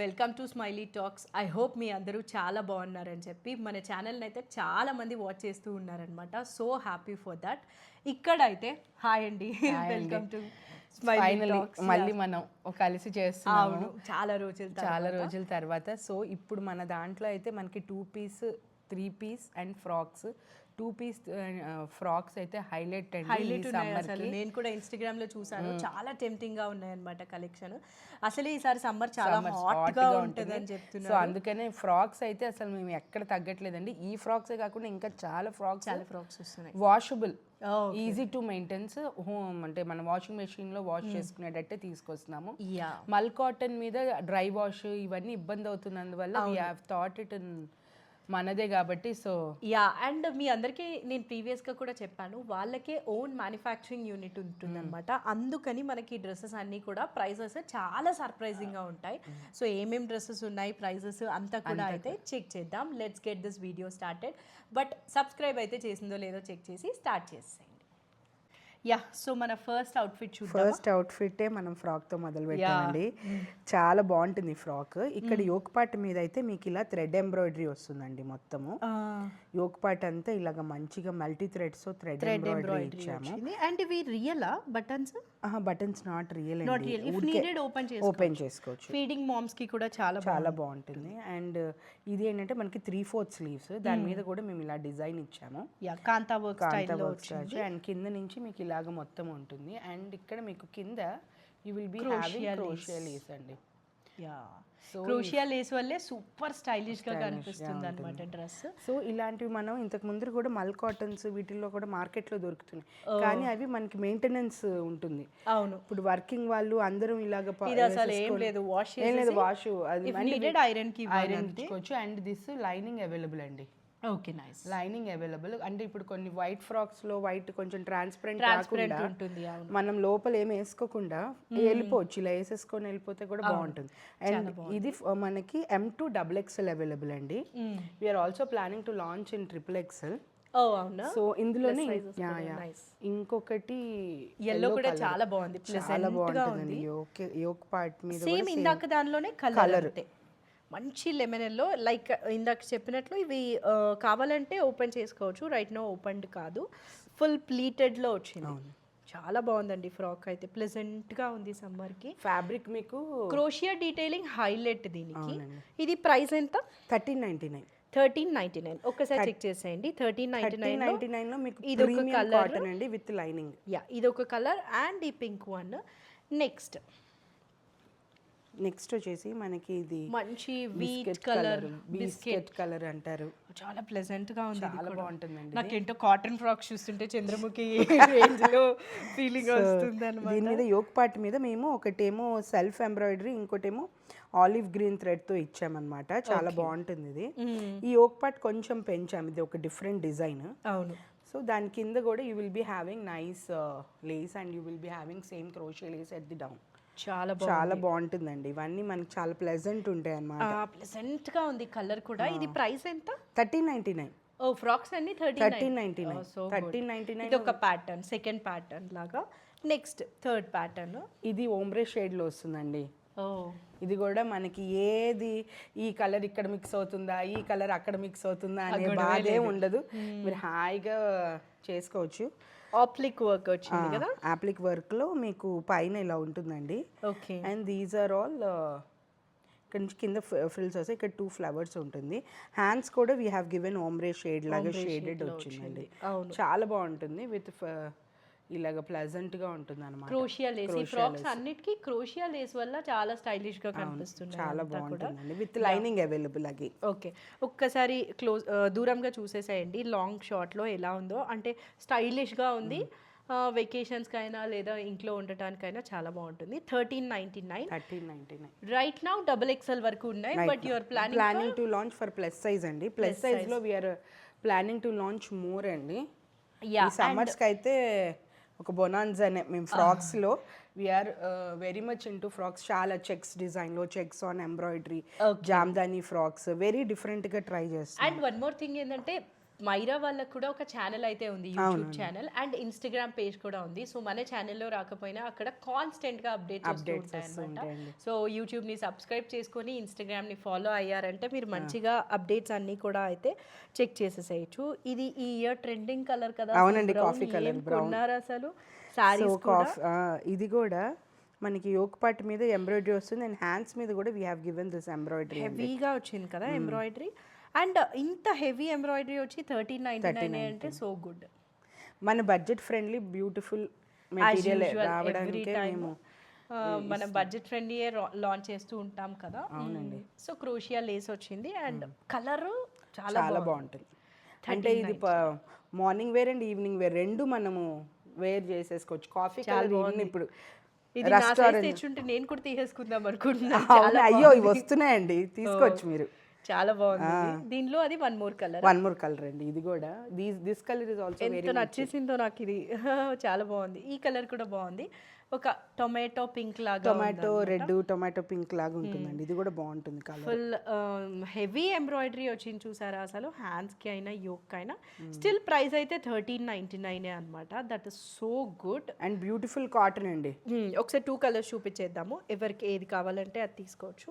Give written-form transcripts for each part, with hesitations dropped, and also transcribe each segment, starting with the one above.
Welcome to Smiley Talks. I hope మీ అందరూ చాలా బాగున్నారని చెప్పి మన ఛానల్ని అయితే చాలా మంది వాచ్ చేస్తూ ఉన్నారనమాట. So happy for that. ఇక్కడ అయితే హాయ్ అండి, వెల్కమ్ టు స్మైలీ టాక్స్. మళ్ళీ మనం కలిసి చేస్తున్నాము చాలా రోజుల తర్వాత. సో ఇప్పుడు మన దాంట్లో అయితే మనకి 2 piece 3 piece and frocks 2 piece frocks అయితే హైలైట్ ఉన్నాయి అసలు. నేను కూడా ఇన్స్టాగ్రామ్ లో చూసాను, చాలా టెంప్టింగ్ గా ఉన్నాయన్నమాట కలెక్షన్. అసలు ఈసారి సమ్మర్ చాలా హాట్ గా ఉంటుంది అని చెప్తున్నారు. సో అందుకనే ఫ్రాక్స్ అయితే అసలు మేము ఎక్కడ తగ్గట్లేదండి. ఈ ఫ్రాక్సే కాకుండా ఇంకా చాలా ఫ్రాక్స్ వస్తున్నాయి. Washable, easy to maintains, home అంటే మన వాషింగ్ మెషిన్ లో వాష్ చేసుకునేటట్టే తీసుకొస్తున్నాము. మల్ కాటన్ మీద డ్రై వాష్ ఇవన్నీ ఇబ్బంది అవుతున్నందువల్ల we have thought it in మనదే కాబట్టి. సో అండ్ మీ అందరికీ నేను ప్రీవియస్గా కూడా చెప్పాను, వాళ్ళకే ఓన్ మ్యానుఫ్యాక్చరింగ్ యూనిట్ ఉంటుందన్నమాట. అందుకని మనకి డ్రెస్సెస్ అన్నీ కూడా ప్రైజెస్ చాలా సర్ప్రైజింగ్గా ఉంటాయి. సో ఏమేం డ్రెస్సెస్ ఉన్నాయి, ప్రైజెస్ అంతా కూడా అయితే చెక్ చేద్దాం. Let's get this video started. But subscribe అయితే చేసిందో లేదో చెక్ చేసి స్టార్ట్ చేసేయండి. సో మన ఫస్ట్ అవుట్ఫిట్ చూద్దాం. ఫస్ట్ అవుట్ఫిటే మనం ఫ్రాక్తో మొదలు పెట్టామండి. చాలా బాగుంటుంది ఫ్రాక్. ఇక్కడ యోక్ పార్ట్ మీద అయితే మీకు ఇలా థ్రెడ్ ఎంబ్రాయిడరీ వస్తుందండి. మొత్తము యోక్ పార్ట్ అంతా ఇలాగ మంచిగా మల్టీ థ్రెడ్స్ థ్రెడ్ ఎంబ్రాయిడరీ ఇచ్చాము. అండ్ ఇవి రియలా buttons? Buttons not real, open చేసుకోవచ్చు. ఫీడింగ్ మామ్స్ కి కూడా చాలా బాగుంటుంది. అండ్ ఇది ఏంటంటే మనకి 3/4 స్లీవ్స్, దాని మీద కూడా మేము ఇలా డిజైన్ ఇచ్చాము. కాంతా వర్క్ అండ్ కింద నుంచి మీకు ఇలాగ మొత్తం ఉంటుంది. అండ్ ఇక్కడ మీకు కింద you will be having క్రోషియా Lay's అండి. క్రోషియా లేస్ వల్లే సూపర్ స్టైలిష్ గా కనిపిస్తుంది అన్నమాట డ్రెస్. సో ఇలాంటివి మనం ఇంతకు ముందు కూడా మల్ కాటన్స్ వీటిల్లో కూడా మార్కెట్ లో దొరుకుతున్నాయి, కానీ అవి మనకి మెయింటెనెన్స్ ఉంటుంది. అవును, ఇప్పుడు వర్కింగ్ వాళ్ళు అందరం ఇలాగ వాష్ ఐరన్ ఇచ్చుకోవచ్చు. అండ్ దిస్ లైనింగ్ అవైలబుల్ అండి. Okay, nice. Lining available. అంటే ఇప్పుడు కొన్ని వైట్ ఫ్రాక్స్ లో వైట్ కొంచెం ట్రాన్స్పరెంట్ ఉంటుంది, మనం లోపల ఏమి వేసుకోకుండా వెళ్ళిపోవచ్చు, ఇలా వేసేసుకొని వెళ్ళిపోతే కూడా బాగుంటుంది. అండ్ ఇది మనకి M2XXL అవైలబుల్ అండి. We're also planning to launch in XXL. So ఇందులోనే ఇంకొకటి yellow కూడా చాలా బాగుంది, చాలా బాగుంటుంది. యోక్ పార్ట్ మీద సేమ్ ఇందాక దానిలోనే కలర్ మంచి లెమన్ ఎల్లో, లైక్ ఇందాక చెప్పినట్లు ఇవి కావాలంటే ఓపెన్ చేసుకోవచ్చు. రైట్ నో ఓపెన్డ్ కాదు, ఫుల్ ప్లీటెడ్లో వచ్చింది. చాలా బాగుందండి ఫ్రాక్ అయితే, ప్లెజెంట్గా ఉంది సమ్మర్కి. ఫ్యాబ్రిక్ మీకు క్రోషియా డీటెయిలింగ్ హైలైట్ దీనికి. ఇది ప్రైస్ ఎంత? 1399. ఒక్కసారి చెక్ చేసేయండి. 1399 లో మీకు ఇది ఒక కలర్ అండి విత్ లైనింగ్. ఇది ఒక కలర్ అండ్ ఈ పింక్ వన్. నెక్స్ట్ వచ్చేసి మనకి ఇది మంచి వీట్ కలర్, బిస్కెట్ కలర్ అంటారు. చాలా ప్లెజెంట్ గా ఉంది, చాలా బాగుంటుందండి. నాకేంటో కాటన్ ఫ్రాక్స్ చూస్తుంటే చంద్రముఖి రేంజ్ లో ఫీలింగ్ వస్తుంది అన్నమాట. దీని మీద యోక్ పార్ట్ మీద మేము ఒకటేమో సెల్ఫ్ ఎంబ్రాయిడరీ, ఇంకోటేమో ఆలివ్ గ్రీన్ థ్రెడ్ తో ఇచ్చామన్నమాట. చాలా బాగుంటుంది ఇది. ఈ యోక్ పార్ట్ కొంచెం పెంచాము, ఇది ఒక డిఫరెంట్ డిజైన్. అవును. సో దాని కింద కూడా you will be having nice Lay's and you will be having same క్రోషియా Lay's at the down. చాలా బాగుంటుందండి. ఇవన్నీ మనకి చాలా ప్లెజెంట్ ఉంటాయి అన్నమాట. ప్లెజెంట్ గా ఉంది కలర్ కూడా. ఇది ప్రైస్ ఎంత? 1399. ఫ్రాక్స్ అన్ని 1399. ఇది ఒక ప్యాటర్న్, సెకండ్ ప్యాటర్న్ లాగా. నెక్స్ట్ థర్డ్ ప్యాటర్న్, ఇది ఓమ్బ్రే షేడ్ లో వస్తుందండి. ఇది కూడా మనకి ఏది ఈ కలర్ ఇక్కడ మిక్స్ అవుతుందా, ఈ కలర్ అక్కడ మిక్స్ అవుతుందా అనే బాధే ఉండదు. మీరు హాయిగా చేసుకోవచ్చు. ఆప్లిక్ వర్క్ వచ్చింది కదా, ఆప్లిక్ వర్క్ లో మీకు పైన ఇలా ఉంటుందండి. Okay. And these are all ఇక్కడ నుంచి కింద ఫ్రిల్స్ వస్తాయి, ఇక్కడ 2 ఫ్లవర్స్ ఉంటుంది. హ్యాండ్స్ కూడా వీ హ్యావ్ గివెన్ ఓమ్బ్రే షేడ్ లాగా షేడెడ్ వచ్చిందండి. చాలా బాగుంటుంది, విత్ ఇలాగ ప్లెజెంట్ గా ఉంటుంది అన్నమాట. క్రోషియా లేస్, ఈ ఫ్రాక్స్ అన్నిటికీ క్రోషియా లేస్ వల్ల చాలా స్టైలిష్ గా కనిపిస్తుంది. చాలా బాగుంటుందండి, విత్ లైనింగ్ అవైలబుల్ అగి. ఓకే, ఒక్కసారి దూరంగా చూసేసేయండి లాంగ్ షాట్ లో ఎలా ఉందో. అంటే స్టైలిష్ గా ఉంది, వెకేషన్స్ కైనా లేదా ఇంట్లో ఉండటానికైనా చాలా బాగుంటుంది. 1399 రైట్ నౌ. XXL వరకు ఉన్నాయి. But you are planning to launch for plus size అండి. ప్లస్ సైజ్ లో we are planning to launch more అండి. ఈ సమ్మర్స్ కి అయితే ఒక బొనాన్జానే మేము ఫ్రాక్స్ లో we are very much into frocks. చాలా చెక్స్ డిజైన్ లో, checks on embroidery, jamdani frocks very different గా ట్రై చేస్తాం. అండ్ వన్ మోర్ థింగ్ ఏంటంటే మైరా వాళ్ళకు కూడా ఒక ఛానల్ అయితే ఉంది, YouTube channel and Instagram page కూడా ఉంది. సో మన ఛానల్లో రాకపోయినా అక్కడ కాన్స్టెంట్గా అప్డేట్స్ వస్తూ ఉంటాయి అనమాట. సో యూట్యూబ్ని సబ్స్క్రైబ్ చేసుకొని ఇన్స్టాగ్రామ్ని ఫాలో అయ్యారంటే మీరు మంచిగా అప్డేట్స్ అన్నీ కూడా అయితే చెక్ చేసేసేయచ్చు. ఇది ఈ ఇయర్ ట్రెండింగ్ కలర్ కదా. అవునండి, కాఫీ కలర్ కొన్నారు అసలు సారీస్ ఇది కూడా మనకి యోక్ పార్ట్ మీద ఎంబ్రాయిడరీ వస్తుంది అండ్ హ్యాండ్స్ మీద కూడా we have given this embroidery. హెవీగా వచ్చింది కదా ఎంబ్రాయిడరీ. అండ్ ఇంత హెవీ ఎంబ్రాయిడరీ వచ్చి 1399 అంటే సో గుడ్. మన బడ్జెట్ ఫ్రెండ్లీ బ్యూటిఫుల్ మెటీరియల్ రావడానికి మేము మనం బడ్జెట్ ఫ్రెండ్లీ లాంచ్ చేస్తూ ఉంటాం కదా. అవునండి. సో క్రోషియా లేస్ వచ్చింది అండ్ కలర్ చాలా బాగుంటుంది. అంటే ఇది morning wear and evening wear రెండు మనము వేర్ చేసేసుకోవచ్చు. కాఫీ కలర్ ఇప్పుడు ఇది నా సైజ్ తెచ్చుంటే నేను కూడా తీసేసుకుందాం అనుకుంటున్నా. అయ్యో ఇవి వస్తున్నాయండి, తీసుకోవచ్చు మీరు. చాలా బాగుంది. దీనిలో అది వన్ మోర్ కలర్ అండి. ఇది కూడా దిస్ కలర్ ఇస్ ఆల్సో ఎంత నచ్చేసిందో నాకు ఇది. చాలా బాగుంది. ఈ కలర్ కూడా బాగుంది. ఒక టొమాటో పింక్ లాగా, టొమాటో రెడ్ టొమాటో పింక్ లాగా ఉంటుందండి. ఇది కూడా బాగుంటుంది కలర్. ఫుల్ హెవీ ఎంబ్రాయిడరీ వచ్చింది చూసారా అసలు, హ్యాండ్స్ కి అయినా యోక్ అయినా. స్టిల్ ప్రైస్ అయితే 1399 అనమాట. That is so good and beautiful cotton అండి. ఒకసారి 2 కలర్స్ చూపించేద్దాము, ఎవరికి ఏది కావాలంటే అది తీసుకోవచ్చు.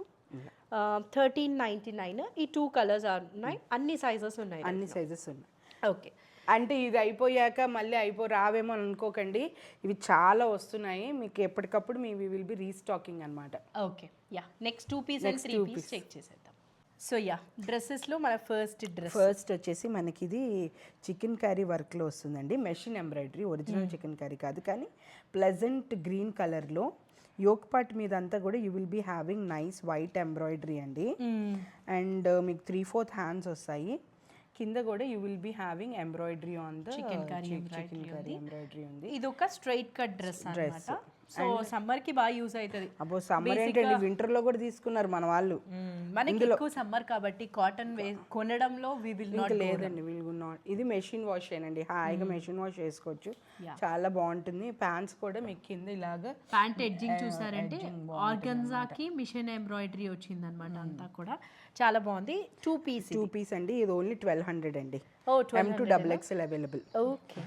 1399 ఈ 2 కలర్స్ ఉన్నాయి. అన్ని సైజెస్ ఉన్నాయి. ఓకే. అంటే ఇది అయిపోయాక మళ్ళీ రావేమో అనుకోకండి, ఇవి చాలా వస్తున్నాయి మీకు ఎప్పటికప్పుడు మీ విల్ బి రీస్టాకింగ్ అనమాట. Okay ya, next 2 piece and 3 piece check చేసేద్దాం. సో యా, డ్రెస్సెస్లో మన ఫస్ట్ వచ్చేసి మనకి ఇది చికెన్ కర్రీ వర్క్లో వస్తుందండి. Machine embroidery, original chikankari కాదు కానీ ప్లెజెంట్ గ్రీన్ కలర్లో యోక్ పార్ట్ మీద అంతా కూడా you will be having nice white embroidery అండి. అండ్ మీకు 3/4 హ్యాండ్స్ వస్తాయి. కింద కూడా you will be having embroidery on the chicken curry embroidery ఉంది. ఇది ఒక స్ట్రైట్ కట్ డ్రెస్ అన్నమాట. సో సమ్మర్ కి బాగా యూస్ అవుతుంది. అబ్బో సమ్మర్ ఏంటండి, వింటర్ లో కూడా తీసుకున్నారు మన వాళ్ళు. మనకి ఎక్కువ సమ్మర్ కాబట్టి కాటన్ కొనడంలో వి విల్ నాట్ లేదండి, విల్ నాట్. ఇది మెషిన్ వాష్ ఏనండి, హాయిగా మెషిన్ వాష్ చేసుకోవచ్చు. చాలా బాగుంటుంది. ప్యాంట్స్ కూడా మీకు కింద ఇలాగా ప్యాంట్ ఎడ్జింగ్ చూసారంటే ఆర్గన్జాకి మిషన్ ఎంబ్రాయిడరీ వచ్చింది అనమాట. అంతా కూడా చాలా బాగుంది. 2 పీస్ అండి. ఇది ఓన్లీ 1200 అండి. M2 XXL available. Okay.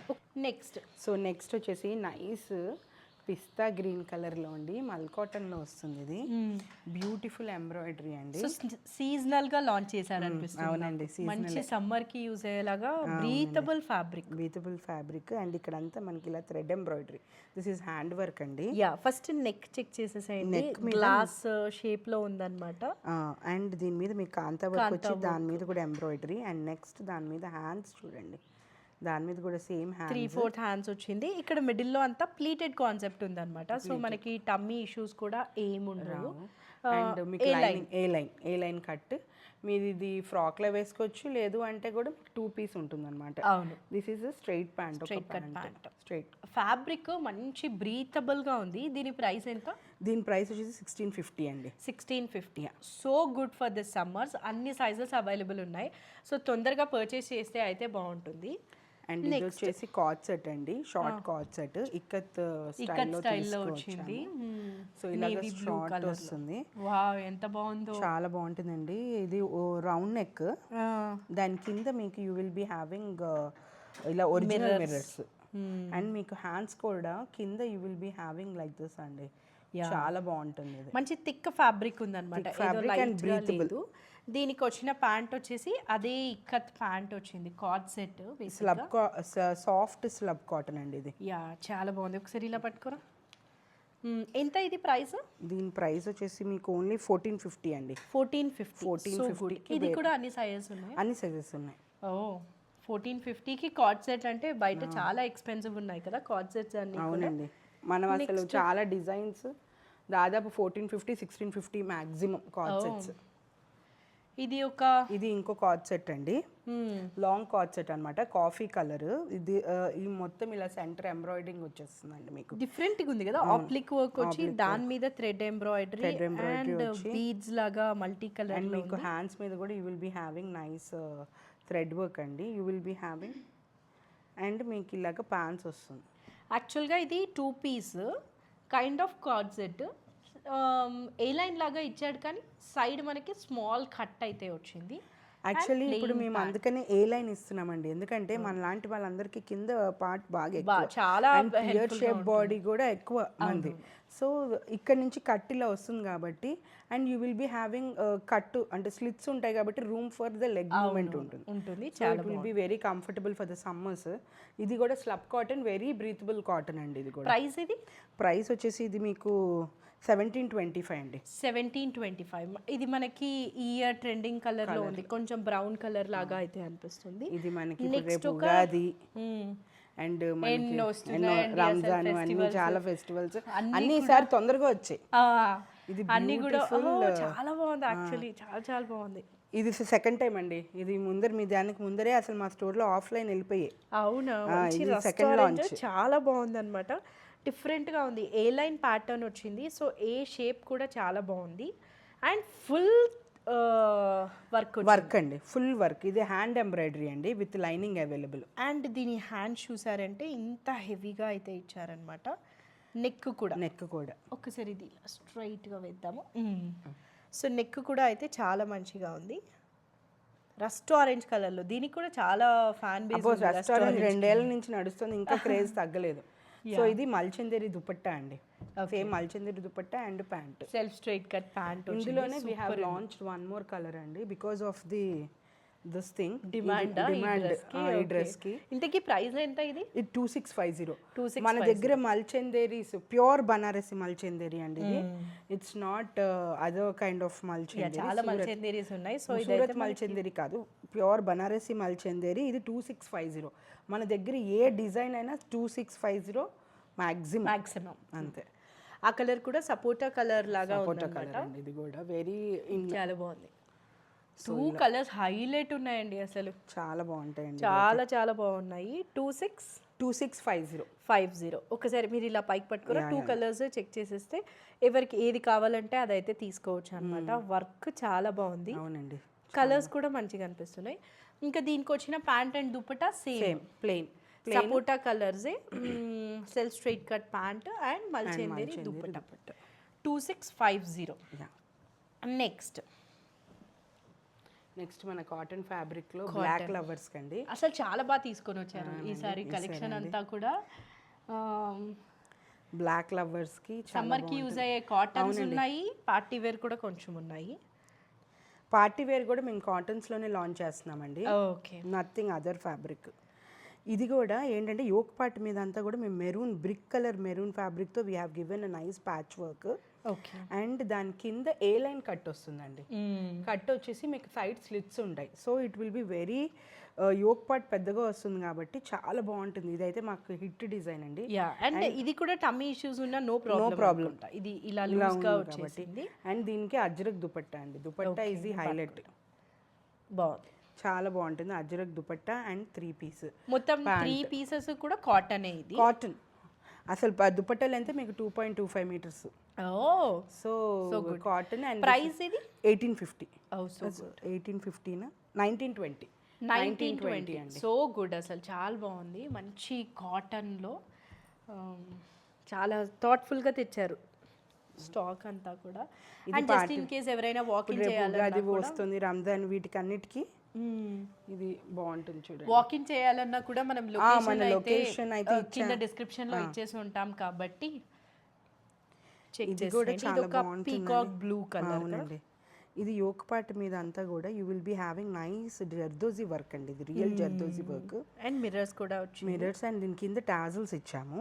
Next వచ్చేసి నైస్ పిస్తా గ్రీన్ కలర్ లో అండి, మల్ కాటన్ లో వస్తుంది. ఇది బ్యూటిఫుల్ ఎంబ్రాయిడరీ అండి. సీజనల్ గా లాంచ్ చేశారు అనిపిస్తుంది. అవునండి, మంచి సమ్మర్ కి యూజ్ అయ్యేలాగా బ్రీతబుల్ ఫ్యాబ్రిక్ అండ్ ఇక్కడ అంతా మనకి ఇలా thread embroidery. This is hand work అండి. యా, ఫస్ట్ నెక్ చెక్ చేసేసేయండి. గ్లాస్ షేప్ లో ఉందన్నమాట. అండ్ దీని మీద మీకు కాంతా వర్క్ వచ్చి దాని మీద కూడా ఎంబ్రాయిడరీ. అండ్ నెక్స్ట్ దాని మీద హ్యాండ్స్ చూడండి, దాని మీద కూడా సేమ్ 3/4 హ్యాండ్స్ వచ్చింది. ఇక్కడ మిడిల్లో అంతా ప్లీటెడ్ కాన్సెప్ట్ ఉందన్నమాట. సో మనకి టమ్మీ ఇష్యూస్ కూడా ఏముండవు. అండ్ మీకు ఏ లైన్ కట్ మీది. ఇది ఫ్రాక్ లో వేసుకోవచ్చు, లేదు అంటే కూడా 2 పీస్ ఉంటుంది అనమాట. అవును. This is straight pant. Straight fabric మంచి బ్రీతబుల్ గా ఉంది. దీని ప్రైస్ ఎంత? దీని ప్రైస్ వచ్చేసి 1650 అండి. 1650. So good for this summers. అన్ని సైజెస్ అవైలబుల్ ఉన్నాయి. సో తొందరగా పర్చేస్ చేస్తే అయితే బాగుంటుంది. అండ్ ఇది వచ్చేసి కార్డ్ సెట్ అండి, షార్ట్ కార్డ్ సెట్ ఇక్కత్ స్టైల్లో వచ్చింది. సో ఇలాగ షార్ట్ వస్తుంది. వావ్, ఎంత బాగుందో, చాలా బాగుంటుందండి. ఇది రౌండ్ నెక్, దాని కింద మీకు యూ విల్ బీ హ్యావింగ్ ఇలా ఒరిజినల్ మిర్రర్స్. అండ్ మీకు హ్యాండ్స్ కూడా కింద you will be having like this అండి. చాలా బాగుంటుంది. మంచి థిక్ ఫ్యాబ్రిక్ ఉందన్నమాట. దీనికి వచ్చిన ప్యాంట్ వచ్చేసి అదే ఇక్కత్ ప్యాంట్ వచ్చింది, card set. Soft slub cotton అండి ఇది. యా, చాలా బాగుంది. ఒకసారి ఇలా పట్టుకోరా. ఎంత ఇది ప్రైస్? దీని ప్రైస్ వచ్చేసి మీకు ఓన్లీ 1450 అండి. 1450. ఇది కూడా అన్ని సైజెస్ ఉన్నాయి. ఓ, 1450కి కార్డ్ సెట్ అంటే బయట చాలా ఎక్స్పెన్సివ్ ఉన్నాయి కదా కార్డ్ సెట్స్ అన్ని. అవునండి, మనం అసలు చాలా డిజైన్స్ దాదాపు 1450 1650 మ్యాక్సిమం కార్డ్ సెట్స్. ఇది ఇంకో కార్డ్ సెట్ అండి, లాంగ్ కార్డ్ సెట్ అనమాట. Coffee colour. ఇది ఈ మొత్తం ఇలా సెంటర్ ఎంబ్రాయిడరింగ్ వచ్చేస్తుందండి. మీకు డిఫరెంట్ గా ఉంది కదా, ఆప్లిక్ వర్క్ వచ్చి దాని మీద థ్రెడ్ ఎంబ్రాయిడరీ అండ్ బీడ్స్ లాగా మల్టీ కలర్. అండ్ మీకు హ్యాండ్స్ మీద కూడా you will be having nice thread work అండి. You will be having and మీకు ఇలాగ ప్యాంట్స్ వస్తుంది. యాక్చువల్గా ఇది 2 piece kind of co-ord set. A line లాగా ఇచ్చాడు కానీ సైడ్ మనకి స్మాల్ కట్ అయితే వచ్చింది. యాక్చువల్లీ ఇప్పుడు మేము అందుకనే ఏ లైన్ ఇస్తున్నామండి, ఎందుకంటే మన లాంటి వాళ్ళందరికీ కింద పార్ట్ బాగా చాలా పియర్ షేప్ బాడీ కూడా ఎక్కువ మంది. సో ఇక్కడ నుంచి కట్ ఇలా వస్తుంది కాబట్టి, and you will be having cut అంటే స్లిట్స్ ఉంటాయి కాబట్టి room for the leg movement ఉంటుంది. It will be very comfortable for the summers. ఇది కూడా slub cotton, very breathable cotton అండి. ఇది కూడా ప్రైస్ వచ్చేసి ఇది మీకు 1725 అండి. 1725. ఇది మనకి ఈ ఇయర్ ట్రెండింగ్ కలర్ లో ఉంది, కొంచెం బ్రౌన్ కలర్ లాగా అయితే అనిపిస్తుంది. ఇది మనకి రేపు ఉగాది అండ్ రంజాన్ అన్ని చాలా ఫెస్టివల్స్ అన్ని ఈసారి తొందరగా వచ్చాయి. ఇది అన్ని కూడా చాలా బాగుంది, యాక్చువల్లీ చాలా చాలా బాగుంది. ఇది సెకండ్ టైం అండి. ఇది మీ దానికి ముందరే అసలు మా స్టోర్ లో ఆఫ్లైన్ వెళ్ళిపోయాయి. అవునా, సెకండ్ లాంచ్ చాలా బాగుంది అనమాట. డిఫరెంట్గా ఉంది, ఏ లైన్ ప్యాటర్న్ వచ్చింది. సో ఏ షేప్ కూడా చాలా బాగుంది అండ్ ఫుల్ వర్క్ అండి, ఫుల్ వర్క్. ఇది హ్యాండ్ ఎంబ్రాయిడరీ అండి విత్ లైనింగ్ అవైలబుల్. అండ్ దీని హ్యాండ్ చూసారంటే ఇంత హెవీగా అయితే ఇచ్చారనమాట. నెక్ కూడా ఒక్కసారి ఇది స్ట్రైట్గా వేద్దాము. సో నెక్ కూడా అయితే చాలా మంచిగా ఉంది, రస్ట్ ఆరెంజ్ కలర్లో. దీనికి కూడా చాలా ఫ్యాన్ బేస్. రస్ట్ ఆరెంజ్ 2 ఏళ్ల నుంచి నడుస్తుంది, ఇంకా క్రేజ్ తగ్గలేదు. సో ఇది మల్చందేరి దుపట్టా అండి, same mulchanderi dupatta and pant, self straight cut pant. ఇందులోనే we have launched one more colour అండి, because of this thing demand ఈ డ్రెస్ కి. ఇంతకీ ప్రైస్ ఎంత? ఇది 2650. మన దగ్గర మల్చందేరీస్ ప్యూర్ బనారసి మల్చందేరి అండి. ఇది it's not other kind of mulchanderi. చాలా మల్చందేరీస్ ఉన్నాయి. సో సూరత్ మల్చందేరి కాదు, ప్యూర్ బనారసి మల్చందేరి. ఇది 2650. మన దగ్గర ఏ డిజైన్ అయినా 2650 మాక్సిమం అంతే. ఆ కలర్ కూడా సపోటా కలర్ లాగా ఉంది. ఇది కూడా వెరీ చాలా బాగుంది. 2 కలర్స్ హైలైట్ ఉన్నాయండి, అసలు చాలా బాగుంటాయండి, చాలా చాలా బాగున్నాయి. 2650. ఒకసారి మీరు ఇలా పైకి పట్టుకురా, 2 కలర్స్ చెక్ చేసేస్తే ఎవరికి ఏది కావాలంటే అదైతే తీసుకోవచ్చు అనమాట. వర్క్ చాలా బాగుంది. అవునండి, కలర్స్ కూడా మంచిగా అనిపిస్తున్నాయి. ఇంకా దీనికి వచ్చిన pant and dupatta same plain sapota కలర్సే, self straight cut pant and mulchanderi dupatta. 2650. Next మన కాటన్ ఫ్యాబ్రిక్ లో బ్లాక్ లవర్స్ కండి. అసలు చాలా బాగా తీసుకొని వచ్చారు ఈసారి కలెక్షన్ అంతా కూడా. బ్లాక్ లవర్స్ కి సమ్మర్ కి యూజ్ అయ్యే కాటన్స్ ఉన్నాయి, పార్టీ వేర్ కూడా కొంచెం ఉన్నాయి. పార్టీ వేర్ కూడా మేము కాటన్స్ లోనే లాంచ్ చేస్తున్నామండి. Okay, nothing other fabric. ఇది కూడా ఏంటంటే యోక్ పార్ట్ మీద అంతా కూడా మేము maroon brick colour maroon fabric తో we have given a nice patch work. Okay, and దాని కింద ఏ లైన్ కట్ వస్తుందండి. కట్ వచ్చేసి మీకు సైడ్ స్లిట్స్ ఉంటాయి. So it will be very yoke part పెద్దగా వస్తుంది కాబట్టి చాలా బాగుంటుంది. ఇదైతే మాకు హిట్ డిజైన్ అండి. అండ్ ఇది కూడా టమ్మీ ఇష్యూస్ ఉన్నా నో ప్రాబ్లం. ఇది ఇలా లూజ్ గా వచ్చేసింది. అండ్ దీనికి అజ్రక్ దుపట్టా అండి. దుపట్టా ఈజ్ ది హైలైట్, బాగుంది, చాలా బాగుంటుంది. అజ్రక్ దుపట్టా అండ్ 3 పీస్, మొత్తం 3 పీసెస్ కూడా కాటన్. ఇది కాటన్. అసలు దుపట్టా లెంత్ మీకు 2.25 metres. So cotton. And price ఇది 1850. 1850 1920 అండి. సో గుడ్, అసలు చాలా బాగుంది. మంచి కాటన్లో చాలా థాట్ఫుల్గా తెచ్చారు స్టాక్ అంతా కూడా. అండ్ జస్ట్ ఇన్ కేస్ ఎవరైనా వాకింగ్ చేయాలి, వస్తుంది రంజాన్, వీటికి అన్నిటికీ ఇది బాగుంటుంది చూడండి. వాకింగ్ చేయాలన్నా కూడా మనం లొకేషన్ అయితే కింద డిస్క్రిప్షన్ లో ఇచ్చేసి ఉంటాం కాబట్టి చెక్ చేయండి. ఇది ఒక పీకాక్ బ్లూ కలర్ అండి. ఇది యోక్ పార్ట్ మీద అంతా కూడా you will be having nice zardozi work అండి. ఇది real zardozi work. And mirrors కూడా వచ్చి మిర్రర్స్ అండ్ దీని కింద టాజల్స్ ఇచ్చాము.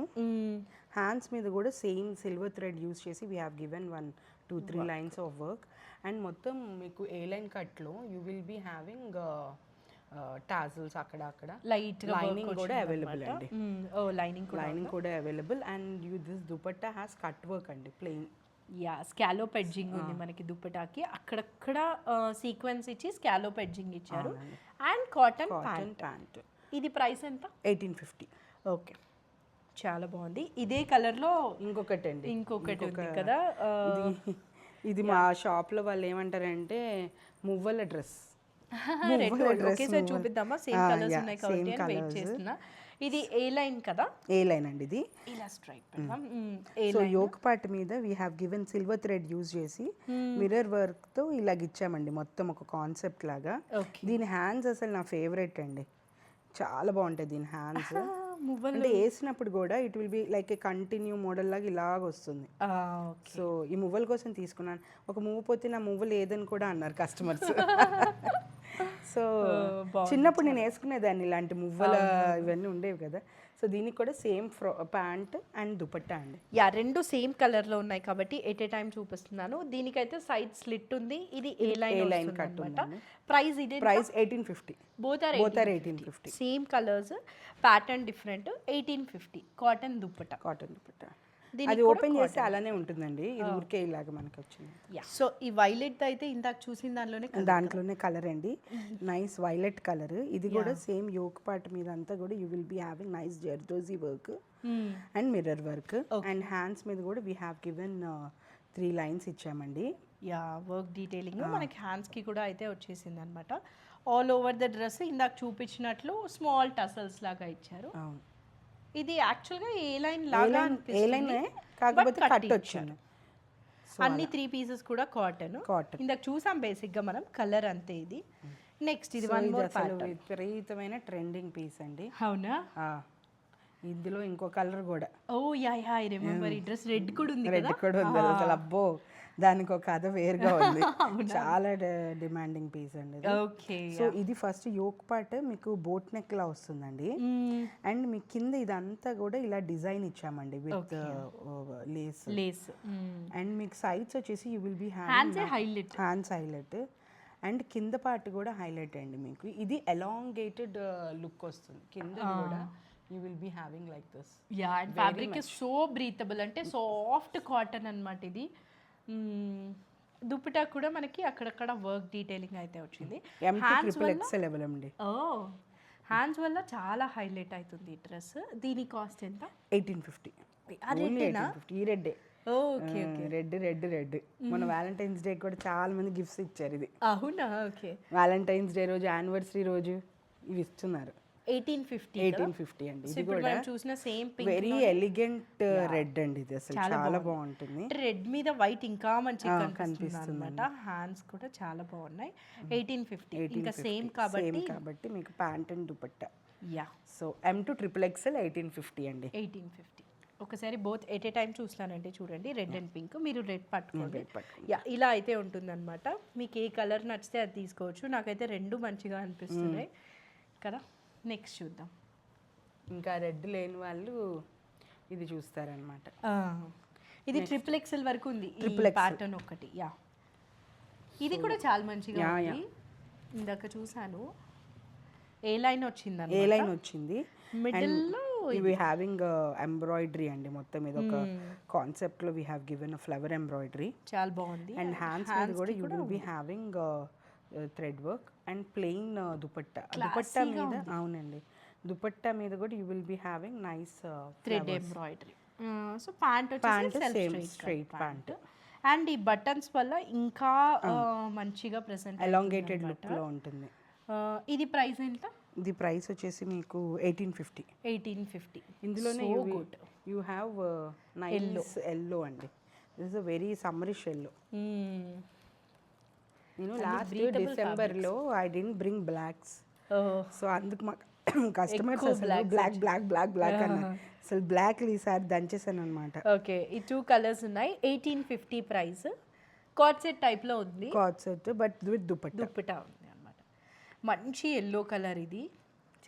హ్యాండ్స్ మీద కూడా సేమ్ సిల్వర్ థ్రెడ్ యూస్ చేసి we have given 1-2-3 lines of work. And మొత్తం మీకు ఏ లైన్ కట్లో you will be having tassels అక్కడ లైట్ లైనింగ్ కూడా అవైలబుల్ అండి. లైనింగ్ కూడా available. And this dupatta has cut work అండి, ప్లెయిన్. స్కాలోప్ ఎడ్జింగ్ ఉంది మనకి దుపట్టాకి. అక్కడక్కడ సీక్వెన్స్ ఇచ్చి స్కాలోప్ ఎడ్జింగ్ ఇచ్చారు. And cotton pant. ఇది ప్రైస్ ఎంత? 1850. ఓకే, చాలా బాగుంది. ఇదే కలర్లో ఇంకొకటి ఉంది కదా. ఇది మా షాప్లో వాళ్ళు ఏమంటారంటే మువ్వల డ్రెస్. ఒకేసారి చూపిద్దామా? సేమ్ కలర్స్ ఉన్నాయి కాబట్టి వెయిట్ చేస్తున్నా. ఇది ఏ లైన్ కదా, ఏ లైన్ అండి ఇది. ఇలా స్ట్రైట్ సో యోక్ పార్ట్ మీద we have given silver thread use చేసి మిర్రర్ వర్క్ తో ఇలాగ ఇచ్చామండి, మొత్తం ఒక కాన్సెప్ట్ లాగా. ఓకే. దీని హ్యాండ్స్ అసలు నా ఫేవరెట్ అండి, చాలా బాగుంటాయి దీని హ్యాండ్స్. మువ్వలు అంటే వేసినప్పుడు కూడా it will be like A continue model లాగా ఇలాగ వస్తుంది. ఓకే. సో ఈ మువ్వల కోసం తీసుకున్నాను. ఒక మువ్వ పోతే నా మువ్వ లేదని కూడా అన్నారు కస్టమర్స్. సో చిన్నప్పుడు నేను వేసుకునేదాన్ని ఇలాంటి మువ్వల ఇవన్నీ ఉండేవి కదా. సో దీనికి కూడా సేమ్ ప్యాంట్ అండ్ దుపట్టా అండి. యా, రెండు సేమ్ కలర్ లో ఉన్నాయి కాబట్టి ఎట్ ఏ టైం చూపిస్తున్నాను. దీనికైతే సైడ్ స్లిట్ ఉంది, ఇది ఏ లైన్ కట్ అన్నమాట. ప్రైస్ ఇది price 1850. Both are 1850. Same colours, pattern different. 1850 cotton dupatta. Cotton dupatta అది ఓపెన్ చేస్తే అలానే ఉంటుందండి, ఇది ఊరికే ఇలాగ మనకి వచ్చింది. సో ఈ వైలెట్ అయితే ఇందాక చూసిన దాంట్లోనే కలర్ అండి, నైస్ వైలెట్ కలర్. ఇది కూడా సేమ్ యోక్ పార్ట్ మీద అంతా కూడా you will be having nice zardozi work and mirror work. And hands మీద కూడా వీ హ్యావ్ గివెన్ 3 లైన్స్ ఇచ్చామండి. యా, వర్క్ డీటెయిలింగ్ మనకి హ్యాండ్స్ కి కూడా అయితే వచ్చేసింది అనమాట. ఆల్ ఓవర్ ద డ్రెస్ ఇందాక చూపించినట్లు స్మాల్ టసల్స్ లాగా ఇచ్చారు. ఇది యాక్చువల్గా ఏ లైన్ లాగా కాకపోతే కట్ వచ్చింది. అన్ని 3 పీసెస్ కూడా కాటన్. ఇందాక చూసాం బేసిక్ గా మనం, కలర్ అంతే. ఇది నెక్స్ట్ ఇది వన్ మోర్ ప్యాటర్న్, విపరీతమైన ట్రెండింగ్ పీస్ అండి. అవునా? ఇందులో ఇంకో కలర్ కూడా. ఓ యా యా, ఐ రిమెంబర్. ఈ డ్రెస్ రెడ్ కూడా ఉంది, రెడ్ కూడా ఉంది అసలు. అబ్బో, దానికి ఒక కథ వేరుగా ఉంది. చాలా డిమాండింగ్ పీస్ అండి. ఓకే. సో ఇది ఫస్ట్ యోక్ పార్ట్ మీకు బోట్ నెక్ లా వస్తుందండి. అండ్ మీ కింద ఇదంతా కూడా ఇలా డిజైన్ ఇచ్చామండి విత్ లేస్. అండ్ మీకు సైడ్స్ వచ్చేసి you will B hands highlight and కింద పార్ట్ కూడా హైలైట్ అండి. మీకు ఇది ఎలాంగేటెడ్ లుక్ వస్తుంది కింద కూడా. You will be having like this. Yeah, and fabric is so breathable, అంటే సాఫ్ట్ కాటన్ అన్నమాట ఇది. దుపట్టా కూడా మనకి అక్కడక్కడ వర్క్ డీటెయిలింగ్ అయితే వచ్చింది. హ్యాండ్స్ వల్ల చాలా హైలైట్ అవుతుంది ఈ డ్రెస్. దీని కాస్ట్ ఎంత? 1850. ఈ రెడ్ రెడ్ మన వ్యాలంటైన్స్ డే కూడా చాలా మంది గిఫ్ట్స్ ఇచ్చారు ఇది. అవునా? ఓకే. వ్యాలంటైన్స్ డే రోజు, యానివర్సరీ రోజు ఇవి ఇస్తున్నారు. 1850 అండి. ఇది కూడా చూసిన same pink, very elegant red అండి. ఇది అసలు చాలా బాగుంటుంది. రెడ్ మీద వైట్ ఇంకా మంచిగా కనిపిస్తుంది అన్నమాట. హ్యాండ్స్ కూడా చాలా బాగున్నాయి. 1850 ఇంకా సేమ్ కాబట్టి మీకు pant and dupatta. Yeah, so M to XXL 1850 అండి. 1850. ఒకసారి బోత్ ఎట్ ఏ టైం చూస్తానండి. చూడండి, రెడ్ అండ్ పింక్. మీరు రెడ్ పట్టుకోండి. యా, ఇలా అయితే ఉంటుందన్నమాట. మీకు ఏ కలర్ నచ్చితే అది తీసుకోవచ్చు. నాకైతే రెండు మంచిగా అనిపిస్తున్నాయి కదా. నెక్స్ట్ చూద్దాం. ఇంకా రెడ్ లేని వాళ్ళు ఇది చూస్తారనమాట. ఇది XXL వరకు ఉంది ఈ ప్యాటర్న్ ఒకటి. యా, ఇది కూడా చాలా మంచిగా ఉంది. ఇందాక చూసాను, ఏ లైన్ వచ్చింది మిడిల్ లో. ఇవి హ్యావింగ్ ఎంబ్రాయిడరీ అండి. మొత్తం ఇది ఒక కాన్సెప్ట్ లో we have given a flower embroidery. చాలా బాగుంది. అండ్ హ్యాండ్స్ మీద కూడా you will be having thread work and plain dupatta. Dupatta మీద, అవునండి, దుపట్టా మీద కూడా you will be having nice thread embroidery. So pant same straight pant. And ఈ బటన్స్ వల్ల ఇంకా మంచిగా ప్రెసెంట్ ఎలాంగేటెడ్ లుక్ లో ఉంటుంది. ఇది ప్రైస్ ఎంత? ఇది ప్రైస్ వచ్చేసి మీకు 1850. ఇందులోనే యూ హ్యావ్ నైస్ ఎల్లో అండి. This is a very summerish yellow. నేను లాస్ట్ డిసెంబర్లో I didn't bring blacks. So అందుకు మా కస్టమర్స్ అసలు బ్లాక్ అన్నారు. అసలు బ్లాక్ ఈసారి దంచేసాను అనమాట. ఓకే, ఈ 2 కలర్స్ ఉన్నాయి. 1850 ప్రైస్. కార్డ్ సెట్ టైప్ లో ఉంది. Coord set but with dupatta ఉంది అన్నమాట. మంచి ఎల్లో కలర్, ఇది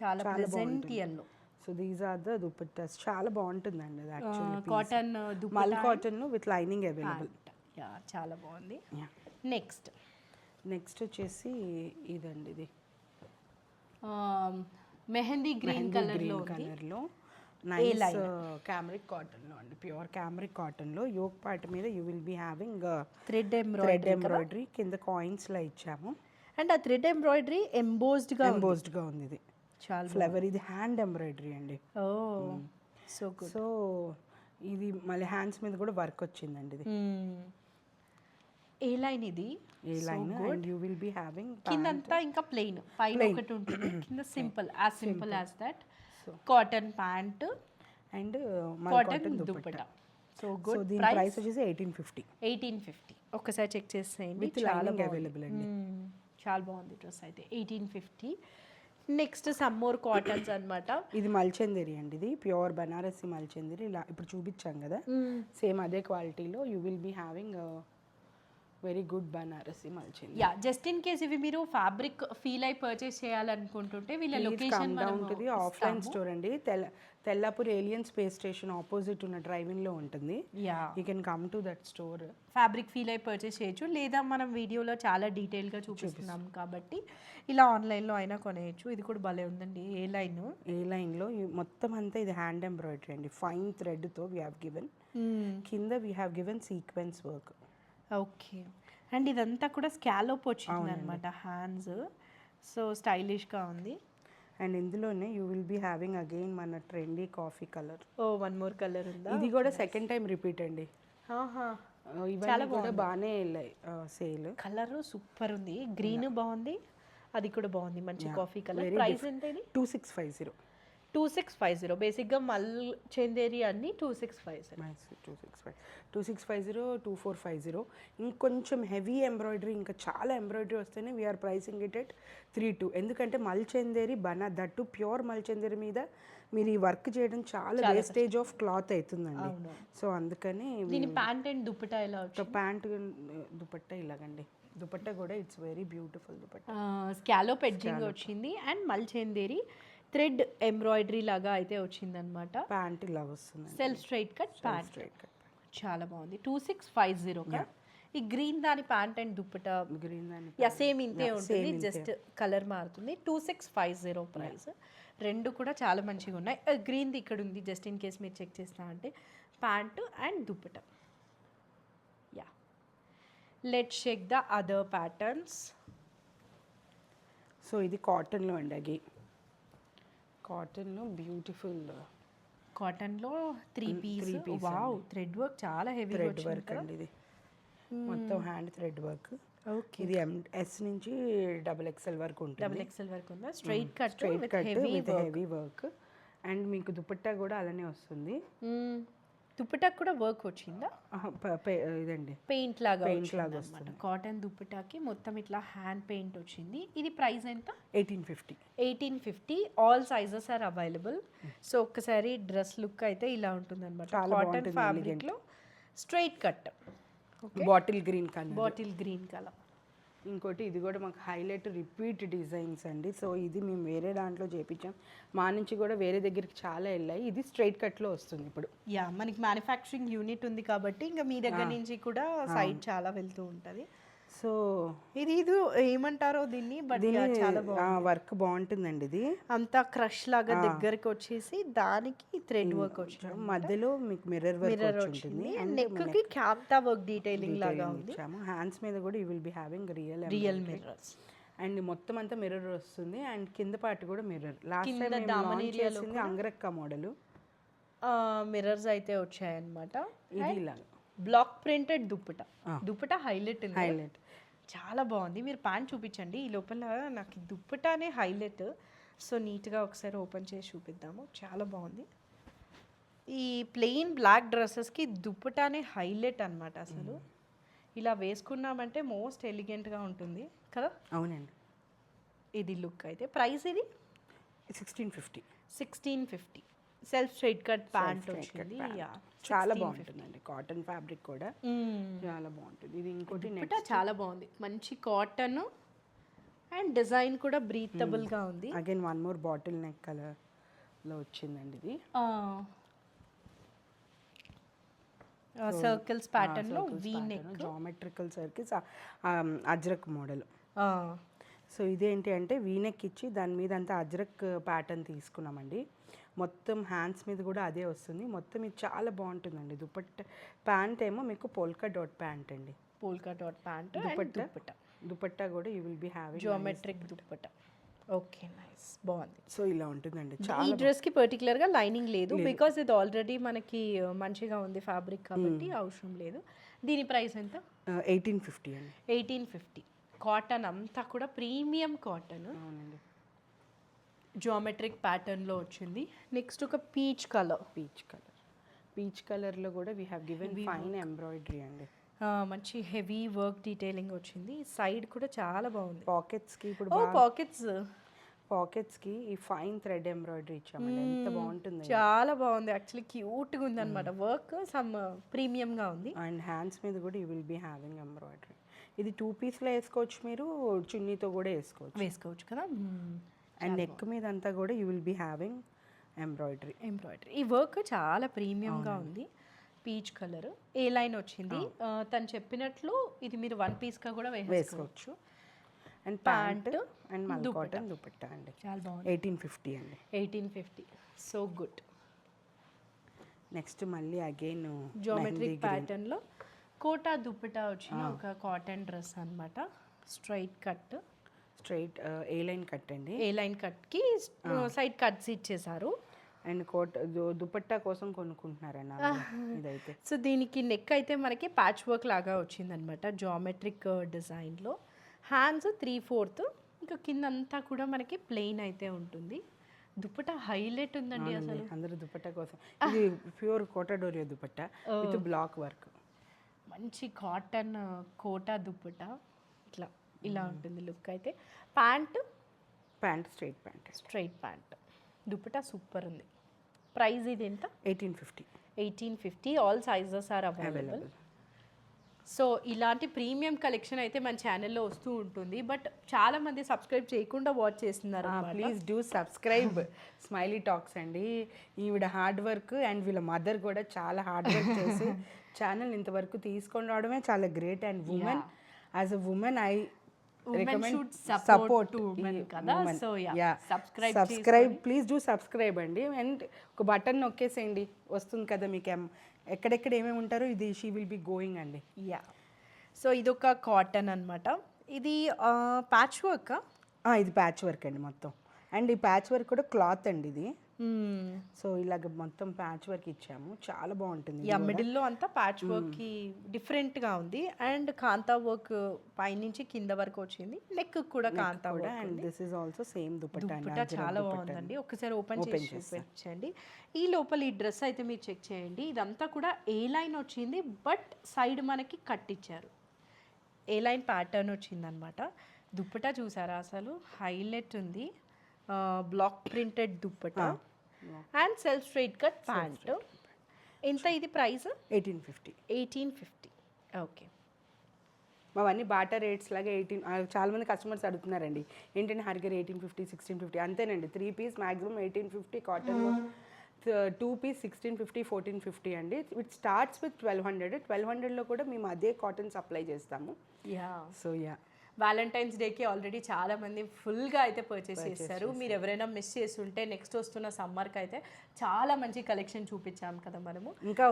చాలా pleasant yellow. So these are the dupattas. చాలా బాగుంటుందండి అది actually. Cotton mul cotton with lining available. Ya, చాలా బాగుంది. నెక్స్ట్ వచ్చేసి ఇదండి. ఇది మెహందీ గ్రీన్ కలర్లో నైస్ క్యామరిక్ కాటన్లో అండి. ప్యూర్ క్యామరిక్ కాటన్లో యోక్ పార్ట్ మీద you will be having thread embroidery. కింద కాయిన్స్ లా ఇచ్చాము. అండ్ ఆ థ్రెడ్ ఎంబ్రాయిడరీ ఎంబోస్డ్ గా ఉంది. ఇది చాలా ఫ్లవర్. ఇది హ్యాండ్ ఎంబ్రాయిడరీ అండి. So good. సో ఇది మళ్ళీ హ్యాండ్స్ మీద కూడా వర్క్ వచ్చిందండి. ఇది ఏ లైన్, ఇది A line. And you will be having కిందంతా ఇంకా ప్లెయిన్, పైన ఒకటి ఉంటుంది కింద simple, as simple as that. Cotton pant, and cotton dupatta. So so good. దీని ప్రైస్ వచ్చేసి 1850 1850. ఒక్కసారి చెక్ చేసేయండి. విత్ లైనింగ్ అవైలబుల్ అండి. చాలా బాగుంది డ్రెస్ అయితే. 1850. నెక్స్ట్ సమ్ మోర్ కాటన్స్ అన్నమాట. ఇది మల్చందేరి అండి, ఇది ప్యూర్ బనారసి మల్చందేరి. ఇలా ఇప్పుడు చూపించాం కదా, సేమ్ అదే క్వాలిటీలో you will be having very good Banarasi mulchanderi. Yeah, just in case ఇవి మీరు ఫ్యాబ్రిక్ ఫీల్ అయి పర్చేస్ చేయాలనుకుంటుంటే వీళ్ళ లొకేషన్ ఉంటుంది. ఆఫ్లైన్ స్టోర్ అండి, Tellapur alien space station opposite ఉన్న డ్రైవింగ్ లో ఉంటుంది. Yeah, you can come to that store. Fabric feel అయి పర్చేస్ చేయొచ్చు, లేదా మనం వీడియోలో చాలా డీటెయిల్గా చూపిస్తున్నాం కాబట్టి ఇలా ఆన్లైన్లో అయినా కొనేయచ్చు. ఇది కూడా భలే ఉందండి. ఏ లైన్లో మొత్తం అంతా ఇది హ్యాండ్ ఎంబ్రాయిడరీ అండి, ఫైన్ థ్రెడ్తో వీ హ్యావ్ గివెన్. కింద we have given sequence work. Okay. And ఇదంతా కూడా స్కాలోప్ వచ్చింది అనమాట హ్యాండ్స్. సో స్టైలిష్గా ఉంది. అండ్ ఇందులోనే you will be having again మన trendy coffee colour. Oh, one more colour ఉందా? ఇది కూడా సెకండ్ టైం రిపీట్ అండి. ఇవన్నీ కూడా బాగానే వెళ్ళాయి సేల్. కలర్ సూపర్ ఉంది. గ్రీన్ బాగుంది, అది కూడా బాగుంది, మంచి కాఫీ కలర్. ప్రైస్ ఎంత ఇది? 2650. 2650. బేసిక్గా మల్ చందేరి అన్ని 2650. 2650, 2450. ఇంకొంచెం హెవీ ఎంబ్రాయిడరీ, ఇంకా చాలా ఎంబ్రాయిడరీ వస్తేనే వీఆర్ ప్రైసింగ్ ఇట్ ఎట్ 32. ఎందుకంటే మల్చందేరి దట్టు ప్యూర్ మల్చందేరి మీద మీరు ఈ వర్క్ చేయడం చాలా వేస్టేజ్ ఆఫ్ క్లాత్ అవుతుందండి. సో అందుకని దీని ప్యాంట్ అండ్ దుపట్టా ఎలా వచ్చింది? ప్యాంట్ దుపట్టా ఇలాగండి. దుపట్టా కూడా it's very beautiful dupatta. Scallop edging వచ్చింది అండ్ మల్చందేరి థ్రెడ్ ఎంబ్రాయిడరీ లాగా అయితే వచ్చిందనమాట. ప్యాంట్ ఇలా వస్తుంది, సెల్ఫ్ స్ట్రైట్ కట్ ప్యాంట్. చాలా బాగుంది. 2650. ఈ గ్రీన్ దాని ప్యాంట్ అండ్ దుప్పటా గ్రీన్ దాని సేమ్ ఇంతే ఉంటుంది, జస్ట్ కలర్ మారుతుంది. 2650 ప్రైస్. రెండు కూడా చాలా మంచిగా ఉన్నాయి. గ్రీన్ది ఇక్కడ ఉంది, జస్ట్ ఇన్ కేస్ మీరు చెక్ చేస్తా అంటే pant and dupatta. Yeah, let's check the other patterns. So ఇది కాటన్లో అండి, అగైన్ కాటన్లో బ్యూటిఫుల్. కాటన్లో 3 పీస్. వావ్, థ్రెడ్ వర్క్ చాలా హెవీ థ్రెడ్ వర్క్ అండి. ఇది మొత్తం హ్యాండ్ థ్రెడ్ వర్క్. ఓకే. ఇది ఎస్ నుంచి XXL వరకు ఉంటుంది. XXL వరకు ఉందా? Straight cut with heavy work. And మీకు దుపట్టా కూడా అలానే వస్తుంది. దుపట్టాకి కూడా వర్క్ వచ్చిందా? ఇదండి పెయింట్ లాగా వస్తుంది. కాటన్ దుపట్టాకి మొత్తం ఇట్లా హ్యాండ్ పెయింట్ వచ్చింది. ఇది ప్రైస్ ఎంత? 1850. 1850. All sizes are available. So ఒక్కసారి డ్రెస్ లుక్ అయితే ఇలా ఉంటుంది అనమాట. కాటన్ ఫ్యాబ్రిక్ లో straight cut, bottle green colour. ఇంకోటి ఇది కూడా మాకు హైలైట్ రిపీట్ డిజైన్స్ అండి. సో ఇది మేము వేరే దాంట్లో చేయించాం, మా నుంచి కూడా వేరే దగ్గరికి చాలా వెళ్ళాయి. ఇది స్ట్రైట్ కట్లో వస్తుంది ఇప్పుడు. యా, మనకి మ్యానుఫ్యాక్చరింగ్ యూనిట్ ఉంది కాబట్టి ఇంకా మీ దగ్గర నుంచి కూడా సైడ్ చాలా వెళ్తూ ఉంటుంది. సో ఇది ఏమంటారో దీన్ని, బట్ చాలా వర్క్ బాగుంటుందండి. ఇది అంతా క్రష్ లాగా దగ్గరికి వచ్చేసి దానికి థ్రెడ్ వర్క్ వచ్చింది, మధ్యలో మీకు మిర్రర్ వచ్చింది. నెక్ కి క్యాప్టా వర్క్ డీటెయిలింగ్ లాగా ఉంది. హ్యాండ్స్ మీద కూడా you will be having real mirrors. And మొత్తం అంతా మిర్రర్ వస్తుంది. అండ్ కింద పార్ట్ కూడా mirror. Last time angrakha model mirrors అయితే వచ్చాయన్నమాట. ఇది ఇలా బ్లాక్ ప్రింటెడ్ దుప్పటా హైలైట్. చాలా బాగుంది. మీరు ప్యాంట్ చూపించండి. ఈ లోపల నాకు దుప్పటానే హైలైట్. సో నీట్గా ఒకసారి ఓపెన్ చేసి చూపిద్దాము. చాలా బాగుంది. ఈ ప్లెయిన్ బ్లాక్ డ్రెస్సెస్కి దుప్పటానే హైలైట్ అనమాట. అసలు ఇలా వేసుకున్నామంటే మోస్ట్ ఎలిగెంట్గా ఉంటుంది కదా. అవునండి. ఇది లుక్ అయితే. ప్రైస్ ఇది 1650. సెల్ఫ్ స్ట్రైట్ కట్ ప్యాంట్ వచ్చింది. చాలా బాగుంటుందండి. కాటన్ ఫ్యాబ్రిక్ కూడా చాలా బాగుంటుంది. ఇది ఇంకోటి చాలా బాగుంది, మంచి కాటన్ అండ్ డిజైన్ కూడా బ్రీతబుల్ గా ఉంది. Again one more bottle neck colour లో వచ్చిందండి. ఇది సర్కిల్స్ ప్యాటర్న్ లో V neck, geometrical circles, ajrak model. So ఇదేంటి అంటే వీనెక్ ఇచ్చి దాని మీద అంతా అజ్రక్ ప్యాటర్న్ తీసుకున్నామండి. మొత్తం హ్యాండ్స్ మీద కూడా అదే వస్తుంది. మొత్తం ఇది చాలా బాగుంటుందండి. దుపట్టా ప్యాంట్ ఏమో మీకు పోల్కా డాట్ ప్యాంట్ అండి. Polka dot pant. దుపట్టా కూడా you will be having geometric dupatta. Okay, nice, బాగుంది. సో ఇలా ఉంటుందండి. ఈ డ్రెస్కి పర్టికులర్గా లైనింగ్ లేదు, బికాజ్ ఇది ఆల్రెడీ మనకి మంచిగా ఉంది ఫ్యాబ్రిక్ కాబట్టి అవసరం లేదు. దీని ప్రైస్ ఎంత? 1850 అండి. 1850. కాటన్ అంతా కూడా ప్రీమియం కాటన్. అవునండి. జామెట్రిక్ ప్యాటర్న్లో వచ్చింది. నెక్స్ట్ ఒక పీచ్ కలర్లో కూడా we have given fine embroidery అండి. మంచి హెవీ వర్క్ డీటెయిలింగ్ వచ్చింది. సైడ్ కూడా చాలా బాగుంది. పాకెట్స్కి ఇప్పుడు పాకెట్స్కి ఈ ఫైన్ థ్రెడ్ ఎంబ్రాయిడరీ ఇచ్చామండి. ఎంత బాగుంటుంది, చాలా బాగుంది. యాక్చువల్లీ క్యూట్గా ఉంది అనమాట. వర్క్ సమ్ ప్రీమియంగా ఉంది. అండ్ హ్యాండ్స్ మీద కూడా you will be having embroidery. ఇది 2 పీస్లో వేసుకోవచ్చు, మీరు చున్నీతో కూడా వేసుకోవచ్చు కదా. అండ్ నెక్ మీద అంతా కూడా you will be having embroidery. ఈ వర్క్ చాలా ప్రీమియంగా ఉంది. పీచ్ కలర్ ఏ లైన్ వచ్చింది. తను చెప్పినట్లు ఇది మీరు 1 పీస్గా కూడా వేసుకోవచ్చు. అండ్ ప్యాంట్ అండ్ మల్ కాటన్ దుపట్టా అండి. చాలా బాగుంది. 1850 అండి. 1850. So good. నెక్స్ట్ మళ్ళీ అగైన్ జామెట్రిక్ ప్యాటర్న్లో కోటా దుపట్టా వచ్చిన ఒక కాటన్ డ్రెస్ అనమాట. స్ట్రైట్ ఏ లైన్ కట్ అండి. ఏ లైన్ కట్కి సైడ్ కట్స్ ఇచ్చేసారు. అండ్ దుపట్టా కోసం కొనుక్కుంటున్నారండి ఇదైతే. సో దీనికి నెక్ అయితే మనకి ప్యాచ్ వర్క్ లాగా వచ్చిందనమాట జామెట్రిక్ డిజైన్లో. హ్యాండ్స్ 3/4, ఇంకా కింద అంతా కూడా మనకి ప్లెయిన్ అయితే ఉంటుంది. దుపట్టా హైలైట్ ఉందండి అసలు. అందరూ దుపట్టా కోసం. ఇది pure Kota doria dupatta with block work. మంచి కాటన్ కోటా దుపట్టా ఇలా ఉంటుంది లుక్ అయితే. Pant straight pant. Dupatta super ఉంది. ప్రైస్ ఇది ఎంత? 1850. All sizes are available. So ఇలాంటి ప్రీమియం కలెక్షన్ అయితే మన ఛానల్లో వస్తూ ఉంటుంది. బట్ చాలా మంది సబ్స్క్రైబ్ చేయకుండా వాచ్ చేస్తున్నారు. Please do subscribe smiley talks అండి. ఈవిడ హార్డ్ వర్క్ అండ్ వీళ్ళ మదర్ కూడా చాలా హార్డ్ వర్క్ చేసి ఛానల్ ఇంతవరకు తీసుకొని రావడమే చాలా great. And women as a women I subscribe please do subscribe అండి. అండ్ ఒక బటన్ నొక్కేసేయండి, వస్తుంది కదా మీకు ఎక్కడెక్కడ ఏమేమి ఉంటారో. ఇది షీ విల్ బి గోయింగ్ అండి. సో ఇదొక కాటన్ అనమాట. ఇది ప్యాచ్ వర్క్. ఇది ప్యాచ్ వర్క్ అండి మొత్తం. అండ్ ఈ ప్యాచ్ వర్క్ కూడా క్లాత్ అండి ఇది. సో ఇలాగ మొత్తం ప్యాచ్ వర్క్ ఇచ్చాము, చాలా బాగుంటుంది. మిడిల్లో అంతా ప్యాచ్ వర్క్ కి డిఫరెంట్ గా ఉంది. అండ్ కాంతా వర్క్ పైనుంచి కింద వరకు వచ్చింది. నెక్ కూడా kantha work. And this is also same dupatta. చాలా బాగుందండి. ఒకసారి ఓపెన్ చేసి చూపించండి. ఈ లోపల ఈ డ్రెస్ అయితే మీరు చెక్ చేయండి. ఇదంతా కూడా ఏ లైన్ వచ్చింది, బట్ సైడ్ మనకి కట్ ఇచ్చారు. ఏ లైన్ ప్యాటర్న్ వచ్చింది అనమాట. దుపట్టా చూసారా అసలు హైలైట్ ఉంది. Block printed dupatta and self straight cut pant. ఎంత ఇది ప్రైస్? 1850. ఓకే. అవన్నీ బాటా రేట్స్ లాగా 18. చాలా మంది కస్టమర్స్ అడుగుతున్నారండి ఏంటంటే హరిగర్ 1850 1650. అంతేనండి. 3 పీస్ మ్యాక్సిమం 1850. కాటన్ 2 పీస్ 1650 1450 అండి. ఇట్ స్టార్ట్స్ విత్ 1200లో కూడా మేము అదే కాటన్ సప్లై చేస్తాము. సో వ్యాలంటైన్స్ డేకి ఆల్రెడీ చాలా మంది ఫుల్గా అయితే పర్చేస్ చేస్తారు. మీరు ఎవరైనా మిస్ చేస్తుంటే నెక్స్ట్ వస్తున్న సమ్మర్కి అయితే చాలా మంచి కలెక్షన్ చూపించాము కదా మనము. ఇంకా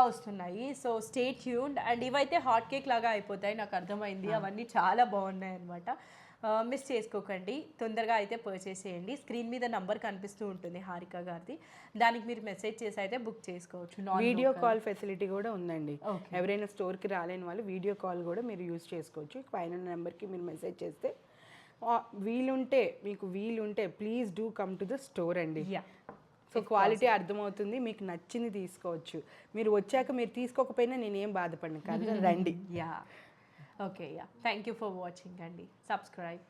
వస్తున్నాయి. So stay tuned. అండ్ ఇవైతే హాట్ కేక్ లాగా అయిపోతాయి, నాకు అర్థమైంది. అవన్నీ చాలా బాగున్నాయి అనమాట. మిస్ చేసుకోకండి, తొందరగా అయితే పర్చేస్ చేయండి. స్క్రీన్ మీద నంబర్ కనిపిస్తూ ఉంటుంది హారిక గారిది, దానికి మీరు మెసేజ్ చేసి అయితే బుక్ చేసుకోవచ్చు. వీడియో కాల్ ఫెసిలిటీ కూడా ఉందండి. ఎవరైనా స్టోర్కి రాలేని వాళ్ళు వీడియో కాల్ కూడా మీరు యూజ్ చేసుకోవచ్చు. పైన నెంబర్కి మీరు మెసేజ్ చేస్తే వీలుంటే please do come to the store అండి. సో క్వాలిటీ అర్థమవుతుంది, మీకు నచ్చింది తీసుకోవచ్చు. మీరు వచ్చాక మీరు తీసుకోకపోయినా నేనేం బాధపడను, కానీ రండి. Okay. Thank you for watching అండి. సబ్స్క్రైబ్.